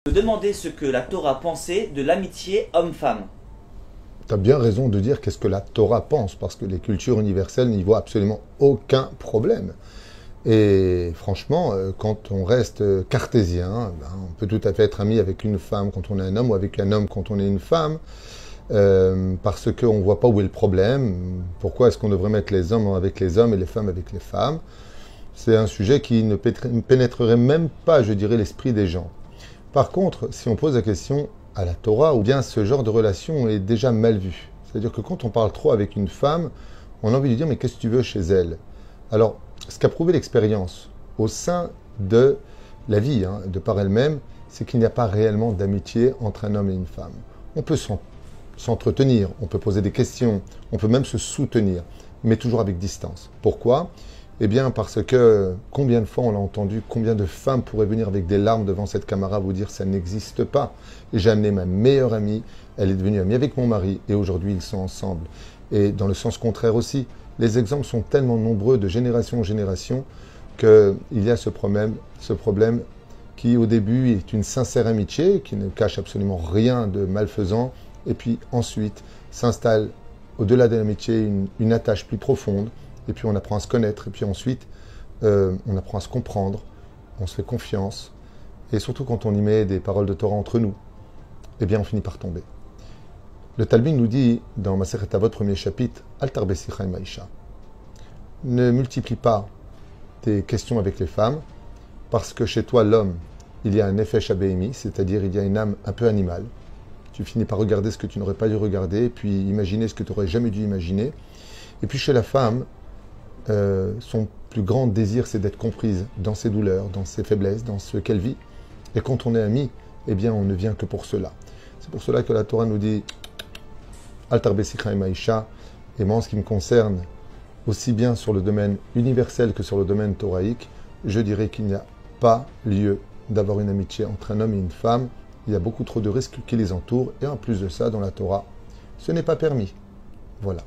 Me demander ce que la Torah pensait de l'amitié homme-femme. Tu as bien raison de dire qu'est-ce que la Torah pense, parce que les cultures universelles n'y voient absolument aucun problème. Et franchement, quand on reste cartésien, ben, on peut tout à fait être ami avec une femme quand on est un homme ou avec un homme quand on est une femme, parce qu'on ne voit pas où est le problème. Pourquoi est-ce qu'on devrait mettre les hommes avec les hommes et les femmes avec les femmes? C'est un sujet qui ne pénétrerait même pas, je dirais, l'esprit des gens. Par contre, si on pose la question à la Torah, ou bien ce genre de relation est déjà mal vu. C'est-à-dire que quand on parle trop avec une femme, on a envie de dire mais qu'est-ce que tu veux chez elle? Alors, ce qu'a prouvé l'expérience au sein de la vie, de par elle-même, c'est qu'il n'y a pas réellement d'amitié entre un homme et une femme. On peut s'entretenir, on peut poser des questions, on peut même se soutenir, mais toujours avec distance. Pourquoi? Eh bien parce que combien de fois on l'a entendu, combien de femmes pourraient venir avec des larmes devant cette caméra vous dire ça n'existe pas. Et j'ai amené ma meilleure amie, elle est devenue amie avec mon mari et aujourd'hui ils sont ensemble. Et dans le sens contraire aussi, les exemples sont tellement nombreux de génération en génération qu'il y a ce problème qui au début est une sincère amitié, qui ne cache absolument rien de malfaisant, et puis ensuite s'installe au-delà de l'amitié une attache plus profonde. Et puis on apprend à se connaître, et puis ensuite on apprend à se comprendre, on se fait confiance, et surtout quand on y met des paroles de Torah entre nous, eh bien on finit par tomber. Le Talmud nous dit dans Masechet Avot, premier chapitre, Al tarbe sicha im ha'isha. Ne multiplie pas tes questions avec les femmes, parce que chez toi l'homme, il y a un nefesh habehimi, c'est-à-dire il y a une âme un peu animale. Tu finis par regarder ce que tu n'aurais pas dû regarder, et puis imaginer ce que tu n'aurais jamais dû imaginer. Et puis chez la femme, son plus grand désir, c'est d'être comprise dans ses douleurs, dans ses faiblesses, dans ce qu'elle vit. Et quand on est ami, eh bien, on ne vient que pour cela. C'est pour cela que la Torah nous dit Al tarbe sicha im ha'isha. Et moi, en ce qui me concerne, aussi bien sur le domaine universel que sur le domaine toraïque, je dirais qu'il n'y a pas lieu d'avoir une amitié entre un homme et une femme. Il y a beaucoup trop de risques qui les entourent. Et en plus de ça, dans la Torah, ce n'est pas permis. Voilà.